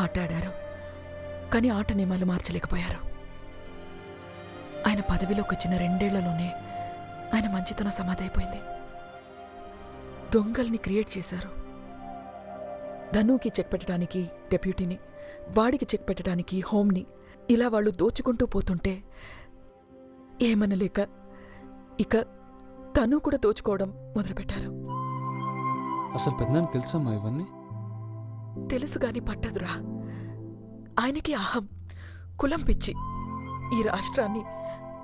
ఆట ఆడారు, కానీ ఆట నియమాలు మార్చలేకపోయారు. ఆయన పదవిలోకి వచ్చిన 2 ఏళ్లలోనే ఆయన మంచితనం సమాధి అయిపోయింది. దొంగల్ని క్రియేట్ చేశారు. ధనుకి చెక్ పెట్టడానికి డెప్యూటీని, వాడికి చెక్ పెట్టడానికి హోమ్ని, ఇలా వాళ్ళు దోచుకుంటూ పోతుంటే ఏమనలేక ఇక తను కూడా దోచుకోవడం మొదలుపెట్టారు. అసలు పెద్దనానికి తెలుసమ్మా ఇవన్నీ? తెలుసుగాని పట్టదురా. ఆయనకి అహం, కులం పిచ్చి. ఈ రాష్ట్రాన్ని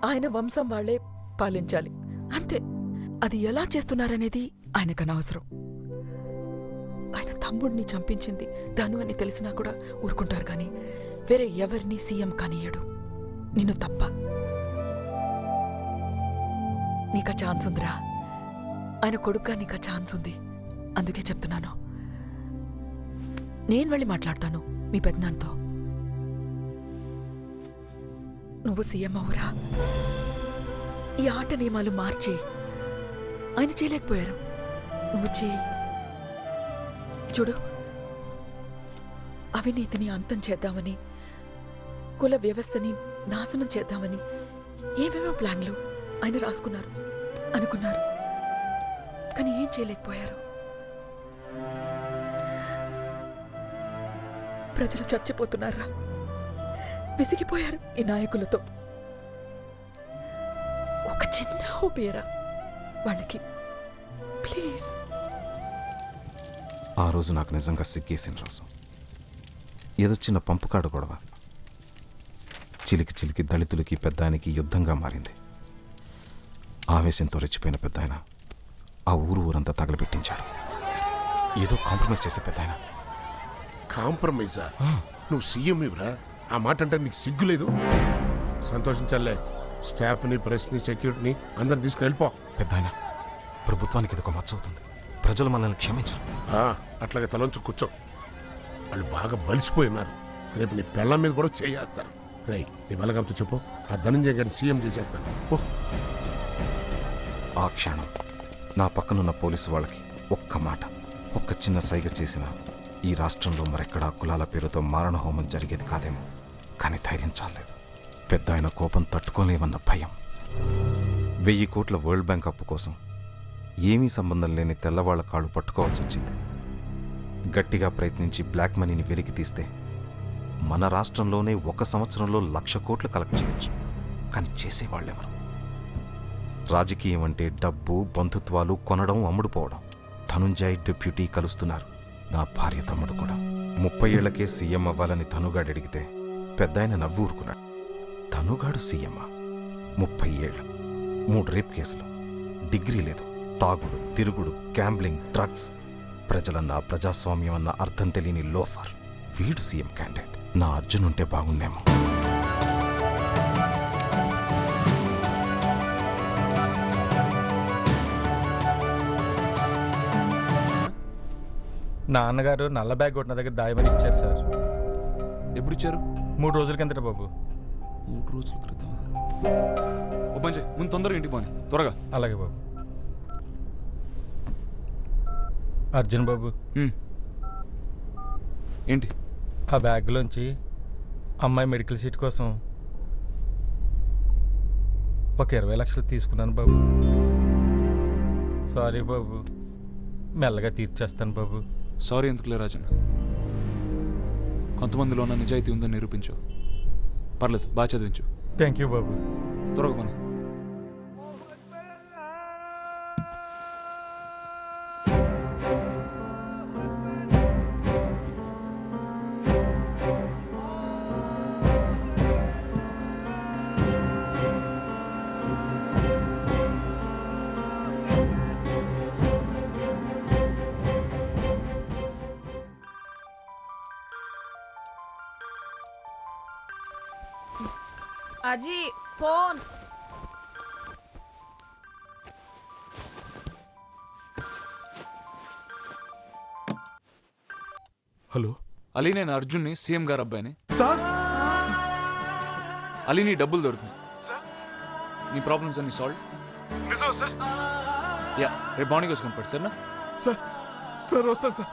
ఆయన వంశం వాళ్లే పాలించాలి అంతే. అది ఎలా చేస్తున్నారనేది ఆయనకనవసరం. ఆయన తమ్ముడిని చంపించింది ధను అని తెలిసినా కూడా ఊరుకుంటారు కానీ వేరే ఎవరిని సీఎం కానియ్యడు, నిన్ను తప్ప. నీకా ఛాన్స్ ఉందిరా. ఆయన కొడుగ్గా నీకా ఛాన్స్ ఉంది. అందుకే చెప్తున్నాను. నేను వెళ్ళి మాట్లాడతాను మీ పెద్దనాన్నతో. నువ్వు సీఎం అవురా. ఈ ఆట నియమాలు మార్చి ఆయన చేయలేకపోయారు, నువ్వు చేయి. చూడు, అవినీతిని అంతం చేద్దామని, కుల వ్యవస్థని నాశనం చేద్దామని ఏవేవో ప్లాన్లు ఆయన రాసుకున్నారు, అనుకున్నారు. కానీ ఏం చేయలేకపోయారు. ప్రజలు చచ్చిపోతున్నారా, విసిగిపోయారు ఈ నాయకులతో. ఒక చిన్న హోపేరా వాళ్ళకి, ప్లీజ్. ఆ రోజు నాకు నిజంగా సిగ్గేసిన రోజు. ఏదో చిన్న పంపుకాడు గొడవ చిలికి చిలికి దళితులకి పెద్దాయనకి యుద్ధంగా మారింది. ఆవేశంతో రెచ్చిపోయిన పెద్దాయన ఆ ఊరంతా తగలబెట్టించాడు. ఏదో కాంప్రమైజ్ చేసే పెద్దాయన. కాంప్రమైజా? నువ్వు సీఎం ఇవ్వరా? ఆ మాట అంటే నీకు సిగ్గులేదు? సంతోషించాలే. స్టాఫ్ని, ప్రెస్ని, సెక్యూరిటీని అందరిని తీసుకెళ్ళిపో. పెద్దాయన, ప్రభుత్వానికి ఇదొక మచ్చ అవుతుంది. ప్రజలు మనల్ని క్షమించరు. అట్లాగే తలంచు కూర్చో. వాళ్ళు బాగా బలిసిపోయి ఉన్నారు. రేపు నీ పెళ్ళం మీద కూడా చేయేస్తారు. రై, నీ బలగంతో చెప్పు, ఆ ధనంజయ గారిని సీఎం చేసేస్తాను. ఆ క్షణం నా పక్కనున్న పోలీసు వాళ్ళకి ఒక్క మాట, ఒక్క చిన్న సైగ చేసిన ఈ రాష్ట్రంలో మరెక్కడా కులాల పేరుతో మారణహోమం జరిగేది కాదేమో. కానీ ధైర్యం చాలేదు. పెద్ద ఆయన కోపం తట్టుకోలేమన్న భయం. 1000 కోట్ల వరల్డ్ బ్యాంక్ అప్పు కోసం ఏమీ సంబంధం లేని తెల్లవాళ్ల కాళ్ళు పట్టుకోవాల్సి వచ్చింది. గట్టిగా ప్రయత్నించి బ్లాక్ మనీని వెలికి తీస్తే మన రాష్ట్రంలోనే 1 సంవత్సరంలో 1,00,000 కోట్లు కలెక్ట్ చేయొచ్చు. కానీ చేసేవాళ్ళెవరు? రాజకీయం అంటే డబ్బు, బంధుత్వాలు, కొనడం, అమ్ముడుపోవడం. ధనుంజయ్ డిప్యూటీ కలుస్తున్నారు, నా భార్య తమ్ముడు కూడా. 30 ఏళ్లకే సీఎం అవ్వాలని ధనుగాడు అడిగితే పెద్దాయన నవ్వు ఊరుకున్నాడు. ధనుగాడు సీఎమ్మా? 30 ఏళ్ళు, 3 రేప్ కేసులు, డిగ్రీ లేదు, తాగుడు, తిరుగుడు, గ్యాంబ్లింగ్, డ్రగ్స్. ప్రజలన్నా ప్రజాస్వామ్యం అన్న అర్థం తెలియని లోఫర్. వీడు సీఎం క్యాండిడేట్. నా అర్జున్ ఉంటే బాగుండేమో. నాన్నగారు నల్ల బ్యాగ్ కొట్టిన దగ్గర దాయమని ఇచ్చారు సార్. ఎప్పుడు ఇచ్చారు? 3 రోజుల కిందట బాబు. 3 రోజుల క్రితం. ఓ పని చేయి, ముందు తొందరగా ఇంటికి పోని, త్వరగా. అలాగే బాబు. అర్జున్ బాబు, ఏంటి? ఆ బ్యాగ్లోంచి అమ్మాయి మెడికల్ సీట్ కోసం ఒక 20 లక్షలు తీసుకున్నాను బాబు. సారీ బాబు, మెల్లగా తీర్చేస్తాను బాబు. సారీ ఎందుకులే రాజన్, కొంతమందిలో ఉన్న నిజాయితీ ఉందని నిరూపించు. పర్లేదు, బాగా చదివించు. థ్యాంక్ యూ బాబు. త్వరగా పని. అజీ ఫోన్. హలో అలీ, నేను అర్జున్ని, సీఎం గారు అబ్బాయిని. సార్, అలీ నీ డబ్బులు దొరికినాయి సార్. నీ ప్రాబ్లమ్స్ అన్ని సాల్వ్. నిజం సార్? యా, రేపు మార్నింగ్ వచ్చి కనపడు సార్. సార్ సార్ వస్తాను sir.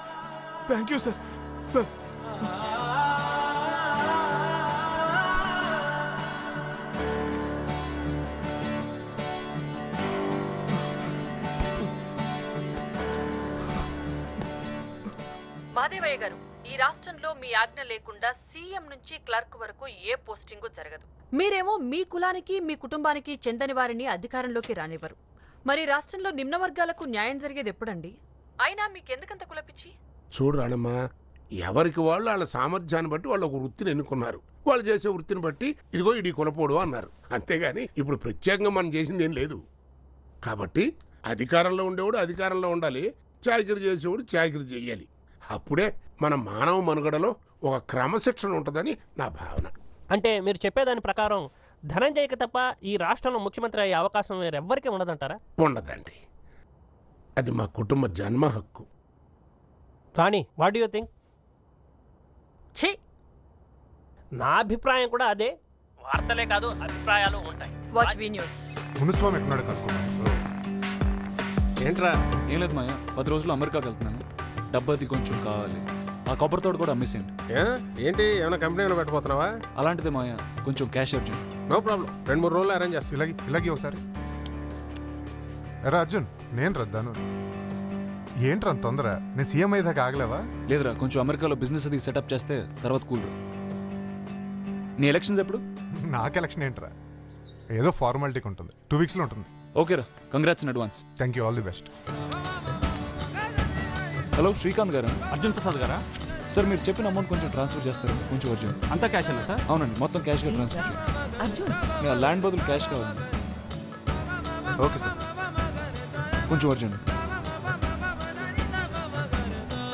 Thank you sir. Sir Mahadevaiah గారు, ఈ రాష్ట్రంలో మీ ఆజ్ఞ లేకుండా సీఎం నుంచి క్లర్క్ వరకు ఏ పోస్టింగు జరగదు. మీరేమో మీ కులానికి మీ కుటుంబానికి చెందని వారిని అధికారంలోకి రానివ్వరు. మరి రాష్ట్రంలో నిమ్న వర్గాలకు న్యాయం జరిగేది ఎప్పుడండి? అయినా మీకెందుకంత కులపిచ్చి? చూడు రాణమ్మా, ఎవరికి వాళ్ళు వాళ్ళ సామర్థ్యాన్ని బట్టి వాళ్ళు ఒక వృత్తిని ఎన్నుకున్నారు. వాళ్ళు చేసే వృత్తిని బట్టి ఇదిగో ఇడి కులపోడు అన్నారు. అంతేగాని ఇప్పుడు ప్రత్యేకంగా మనం చేసింది ఏం లేదు. కాబట్టి అధికారంలో ఉండేవాడు అధికారంలో ఉండాలి, చాకిరి చేసేవాడు చాకిరి చేయాలి. అప్పుడే మన మానవ మనుగడలో ఒక క్రమశిక్షణ ఉంటుందని నా భావన. అంటే మీరు చెప్పేదాని ప్రకారం ధనంజయ్కి తప్ప ఈ రాష్ట్రంలో ముఖ్యమంత్రి అయ్యే అవకాశం వేరెవ్వరికీ ఉండదంటారా? ఉండదండి, అది మా కుటుంబ జన్మ హక్కు. రాణి, వాట్ డూ యూ థింక్? ఛీ, నా అభిప్రాయం కూడా అదే. వార్తలే కాదు, అభిప్రాయాలు ఉంటాయి. వాచ్ వి న్యూస్. మునుస్వామి ఎక్కడున్నాడు కనుక్కోమని. ఏంట్రా? ఏం లేదు మాయా, 10 రోజులు అమెరికాకి వెళ్తున్నాను. డబ్బది కొంచెం కావాలి. ఆ కొబ్బరి తోట కూడా అమ్మేసేయండి. ఏంటి, ఏమైనా కంపెనీలో పెట్టబోతున్నావా? అలాంటిదే మాయా, కొంచెం క్యాష్ అర్జెంట్. నో ప్రాబ్లం, 2-3 రోజులు అరేంజ్ చేస్తాను. ఇలాగే ఒకసారి. ఎరా అర్జున్, నేను రద్దాను. ఏంట్రా తొందర? నేను సీఎం అయ్యేదాకా ఆగలేవా? లేదురా, కొంచెం అమెరికాలో బిజినెస్ అది సెటప్ చేస్తే తర్వాత కూల్. నీ ఎలక్షన్స్ ఎప్పుడు? నాకు ఎలక్షన్ ఏంట్రా, ఏదో ఫార్మాలిటీకి ఉంటుంది. 2 వీక్స్లో ఉంటుంది. ఓకేరా, congrats in advance. Thank you, all the best. Hello, Srikanth గారా? అర్జున్ ప్రసాద్ గారా? సార్, మీరు చెప్పిన అమౌంట్ కొంచెం ట్రాన్స్ఫర్ చేస్తారు, కొంచెం అర్జెంట్. అంతా క్యాష్ అన్నా సార్? అవునండి, మొత్తం క్యాష్గా ట్రాన్స్ఫర్ చేయండి. అర్జున్, ల్యాండ్ బదులు క్యాష్ కావాలి. Okay sir. కొంచెం అర్జెంట్.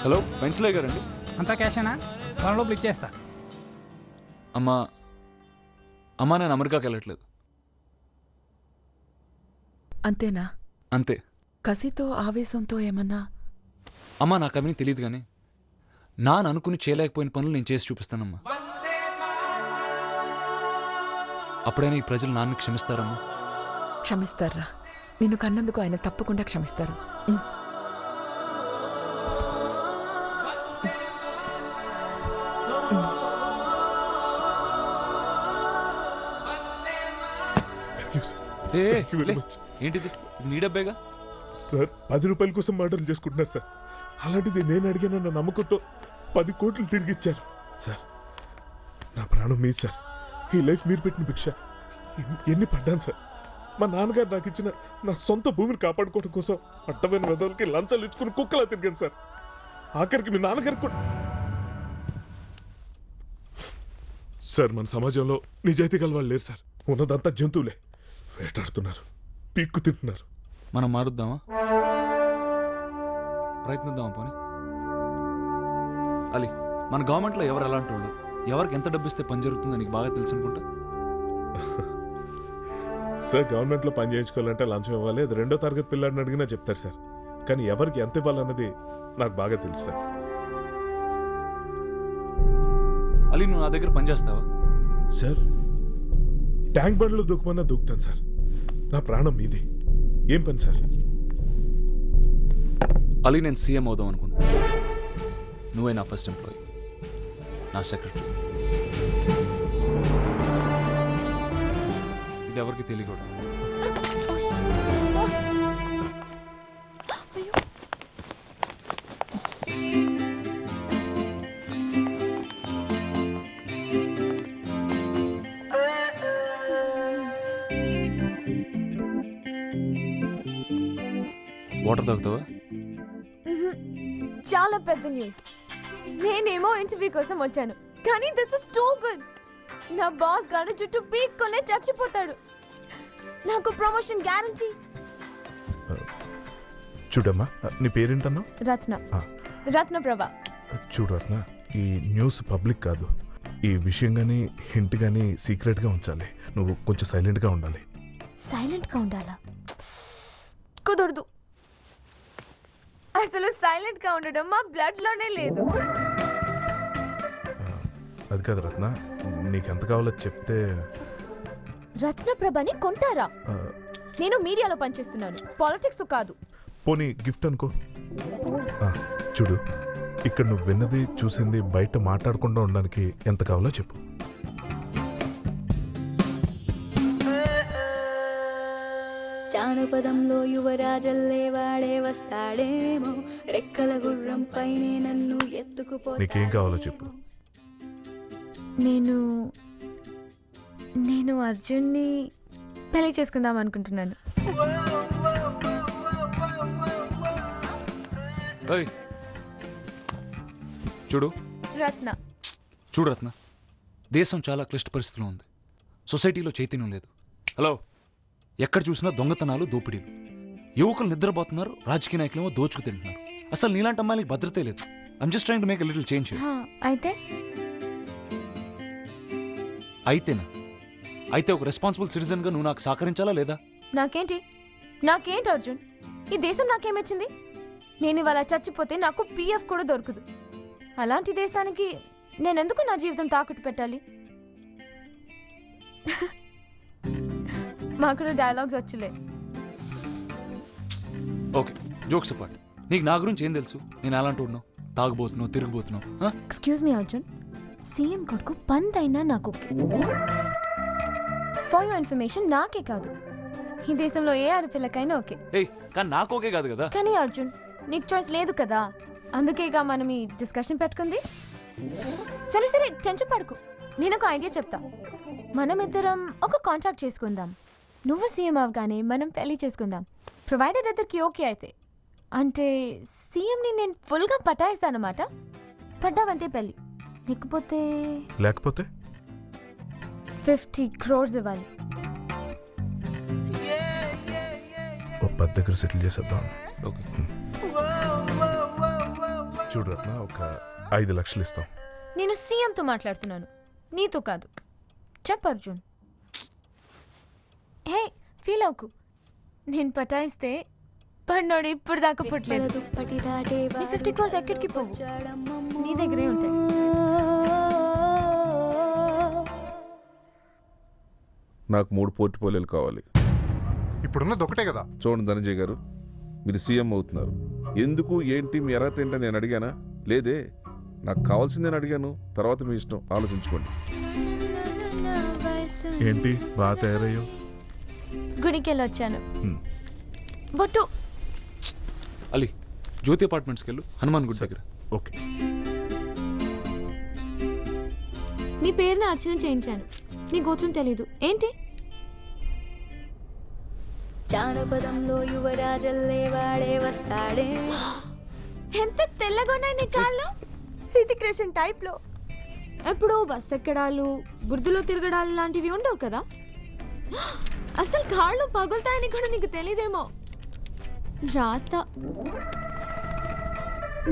హలో, వెంచలే గారండి? అంతా క్యాషేనా? 1 లోపల ఇచ్చేస్తా. అమ్మా నేను అమెరికాకి వెళ్ళట్లేదు. అంతేనా? అంతే. కసితో ఆవేశంతో ఏమన్నా? అమ్మా, నాకు అవన్నీ తెలియదు, కానీ నాన్న అనుకుని చేయలేకపోయిన పనులు నేను చేసి చూపిస్తానమ్మా. అప్పుడైనా ఈ ప్రజలు నాన్నని క్షమిస్తారమ్మా? క్షమిస్తారా? నిన్ను కన్నందుకు ఆయన తప్పకుండా క్షమిస్తారు. ఏంటిది? నీ డబ్బేగా సార్. 10 రూపాయల కోసం మర్డర్ చేసుకుంటున్నారు సార్. అలాంటిది నేను అడిగానన్న నమ్మకంతో 10 కోట్లు తిరిగి ఇచ్చారు సార్. నా ప్రాణం మీ సార్. ఈ లైఫ్ మీరు పెట్టిన భిక్ష. ఎన్ని పడ్డాను సార్. మా నాన్నగారు నాకు ఇచ్చిన నా సొంత భూమిని కాపాడుకోవడం కోసం అడ్డమైన వెదవులకి లంచాలు ఇచ్చుకుని కుక్కలా తిరిగాను సార్. ఆఖరికి మీ నాన్నగారికి కూడా. సార్, మన సమాజంలో నిజాయితీ గల వాళ్ళు లేరు సార్. ఉన్నదంతా జంతువులే. వేటాడుతున్నారు, పీక్కు తింటున్నారు. మనం మారుద్దామా? ప్రయత్నిద్దామా పోనీ? అలీ, మన గవర్నమెంట్లో ఎవరు ఎలాంటి వాళ్ళు, ఎవరికి ఎంత డబ్బు ఇస్తే పని జరుగుతుందో నీకు బాగా తెలుసు అనుకుంటా. సార్, గవర్నమెంట్లో పని చేయించుకోవాలంటే లంచం ఇవ్వాలి. అది 2వ తరగతి పిల్లాడిని అడిగినా చెప్తారు సార్. కానీ ఎవరికి ఎంత ఇవ్వాలన్నది నాకు బాగా తెలుసు సార్. అలీ, నువ్వు నా దగ్గర పని చేస్తావా? సార్, ట్యాంక్ బండ్లో దూకమన్నా దూకుతాను సార్. నా ప్రాణం మీది. ఏం పని సార్? అలీ, నేను సీఎం అవుదాం అనుకున్నా. నువ్వే నా ఫస్ట్ ఎంప్లాయీ, నా సెక్రటరీ. ఇది ఎవరికి తెలియకూడదు. వాటర్ తాగుతావా? చాలా పెద్ద న్యూస్. నేనేమో ఇంటర్వ్యూ కోసం వచ్చాను, కానీ దిస్ ఇస్ టూ గుడ్. నా బాస్ గారు జుట్టు పీక్కొనే చచ్చిపోతాడు. నాకు ప్రమోషన్ గ్యారంటీ. చూడమ్మా, నీ పేరేంటన్నా? రత్న. రత్న ప్రభా. చూడు రత్న, ఈ న్యూస్ పబ్లిక్ కాదు. ఈ విషయం కానీ హింట్ కానీ సీక్రెట్గా ఉంచాలి. నువ్వు కొంచెం సైలెంట్గా ఉండాలి. సైలెంట్గా ఉండాలా? కుదరదు. అసలు సైలెంట్గా ఉండడం మా బ్లడ్లోనే లేదు. అది కాదు రత్న, నీకెంత కావాలో చెప్తే. రత్న ప్రభని కొంటారా? నేను మీడియాలో పనిచేస్తున్నాను, పాలిటిక్స్ కాదు. పోనీ గిఫ్ట్ అనుకో. చూడు, ఇక్కడ నువ్వు విన్నది చూసింది బయట మాట్లాడకుండా ఉండడానికి ఎంత కావాలో చెప్పు. చాలు. జానపదంలో యువరాజల్లే వాడే వస్తాడేమో రెక్కల గుర్రం పైనే నన్ను ఎత్తుకుపో. నీకేం కావాలో చెప్పు. నేను అర్జున్ని పెళ్లి చేసుకుందాం అనుకుంటున్నాను. చూడు రత్న, చూడు రత్న, దేశం చాలా క్లిష్ట పరిస్థితిలో ఉంది. సొసైటీలో చైతన్యం లేదు. హలో, ఎక్కడ చూసినా దొంగతనాలు, దోపిడీలు. యువకులు నిద్రపోతున్నారు, రాజకీయ నాయకులేమో దోచుకు తింటున్నారు. అసలు నీలాంటి అమ్మాయిలకి భద్రతే లేదు. I'm just trying to make a little change. అయితే ఒక రెస్పాన్సిబుల్ సిటిజన్ గా నువ్వు నాకు సహకరించాలా లేదా? నాకేంటి అర్జున్, ఈ దేశం నాకేమిచ్చింది? నేను ఇవాళ చచ్చిపోతే నాకు పిఎఫ్ కూడా దొరకదు. అలాంటి దేశానికి నేనెందుకు నా జీవితం తాకట్టు పెట్టాలి? మాకు డైలాగ్స్ వచ్చలే. Okay, jokes apart. నీకు నా గురించి ఏం తెలుసు? నేను అలాంటి ఉన్నావు, తాగుబోతున్నావు, తిరిగిపోతున్నావు. ఎక్స్క్యూజ్ మీ అర్జున్, సీఎం కొడుకు పందైనా నాకు ఫర్ యువర్ ఇన్ఫర్మేషన్ నాకే కాదు, ఈ దేశంలో ఏ ఆడపిల్లకైనా ఓకే. కానీ నాకు ఓకే కాదు కదా. కానీ అర్జున్, నీకు చాయిస్ లేదు కదా, అందుకేగా మనం ఈ డిస్కషన్ పెట్టుకుంది. సరే సరే, టెన్షన్ పడుకు. నేను ఒక ఐడియా చెప్తా. మనం ఇద్దరం ఒక కాంట్రాక్ట్ చేసుకుందాం. నువ్వు సీఎం అవగానే మనం పెళ్లి చేసుకుందాం, ప్రొవైడర్ ఇద్దరికి ఓకే అయితే. అంటే సీఎంని నేను ఫుల్గా పటాయిస్తానమాట. పడ్డావంటే పెళ్లి, లేకపోతే 50 crores ఇవ్వాలి. ఓ 10 దగ్గర సెటిల్ చేసేద్దాం. ఓకే చూడు రత్న, ఒక 5 లక్షలు ఇస్తాం. నేను సీఎంతో మాట్లాడుతున్నాను, నీతో కాదు. చెప్పు అర్జున్. హే, ఫీల్ అవుకు. నేను పటాయిస్తే పన్నోడు ఇప్పుడు దాకా పుట్టలేదు. నీ 50 crores ఎక్కడికి పోవు, నీ దగ్గరే ఉంటాయి. నాకు 3 పోర్ట్ఫోలియోలు కావాలి. ఇప్పుడున్నది ఒకటే కదా. చూడండి ధనంజయ్ గారు, మీరు సీఎం అవుతున్నారు. ఎందుకు, ఏంటి, మీ అర్హత ఏంటని నేను అడిగానా? లేదే. నాకు కావాల్సిందని అడిగాను. తర్వాత మీ ఇష్టం, ఆలోచించుకోండి. ఏంటి బాగా తయారయ్యో? గుడికి వెళ్ళి వచ్చాను. బొట్టు అలీ, జ్యోతి అపార్ట్మెంట్స్కి వెళ్ళు, హనుమాన్ గుడి దగ్గర. ఓకే. నీ పేరుని అర్చన చేయించాను, నీ గోత్రం తెలీదు ఏంటి? జానపదంలో యువరాజల్లే వాడే వస్తాడే. ఎంత తెల్లగా ఉన్నాయి నీ కాళ్ళు, హృతిక్ రోషన్ టైప్ లో. ఎప్పుడో బస్ ఎక్కడాలు, గుర్దులో తిరగడాలు లాంటివి ఉండవు కదా. అసలు కాళ్ళు పగులుతాయని కూడా నీకు తెలీదేమో. రాత,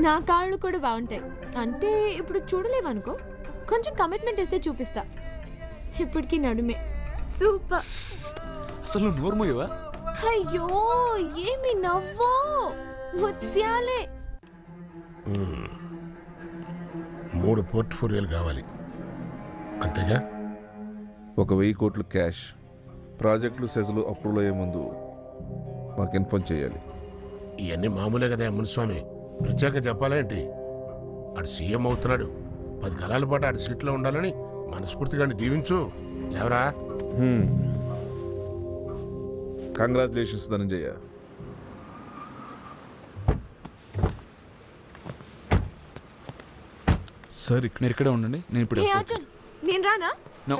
నా కాళ్ళు కూడా బాగుంటాయి. అంటే ఇప్పుడు చూడలేవనుకో, కొంచెం కమిట్మెంట్ ఇస్తే చూపిస్తా. ఇప్పటికీ నడుమే సూపర్. అసలు నోర్మోయవా? అయ్యో, ఏమి నవ్వో, ముత్యాలే. 3 పోర్ట్ఫోలియోలు కావాలి అంతేగా? ఒక 1000 కోట్లు క్యాష్, ప్రాజెక్టులు, సెజలు అప్రూవల్ అయ్యే ముందు మాకు ఇన్ఫార్మ్ చేయాలి. ఇవన్నీ మామూలే కదా మునిస్వామి, ప్రత్యేకంగా చెప్పాలేంటి? ఆడు సీఎం అవుతున్నాడు, 10 కాలాల పాటు ఆడి సీట్లో ఉండాలని మనస్ఫూర్తిగా దీవించు. లేవరా? కంగ్రాచులేషన్స్ ధనంజయ. సార్, మీరు ఇక్కడే ఉండండి, నేను ఇప్పుడు నేను రానా? నో.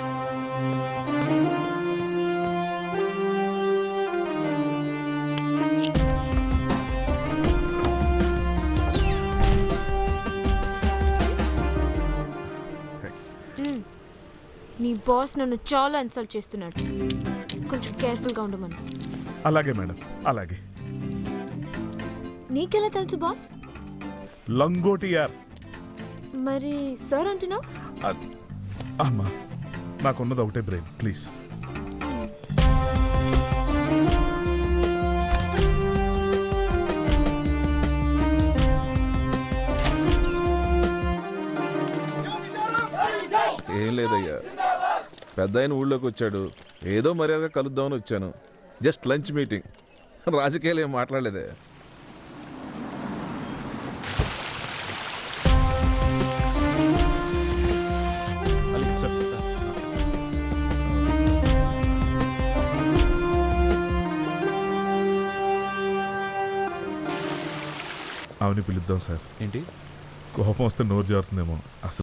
నీ బాస్ నన్ను చాలా ఇన్సల్ట్ చేస్తున్నాడు, కొంచెం కేర్ఫుల్గా ఉండమను. అలాగే మేడం, అలాగే. నీకెలా తెలుసు బాస్? లంగోటి యార్. మరి సార్ అంటున్నావు? అమ్మా, నాకున్నది ఒకటే బ్రెయిన్, ప్లీజ్. ఏం లేదయ్యా, పెద్ద ఆయన ఊళ్ళోకి వచ్చాడు, ఏదో మర్యాదగా కలుద్దామని వచ్చాను. జస్ట్ లంచ్ మీటింగ్, రాజకీయాలు ఏం మాట్లాడలేదే. ఆమెని పిలుద్దాం సార్. ఏంటి కోపం వస్తే నోరు జారుతుందేమో. అసలు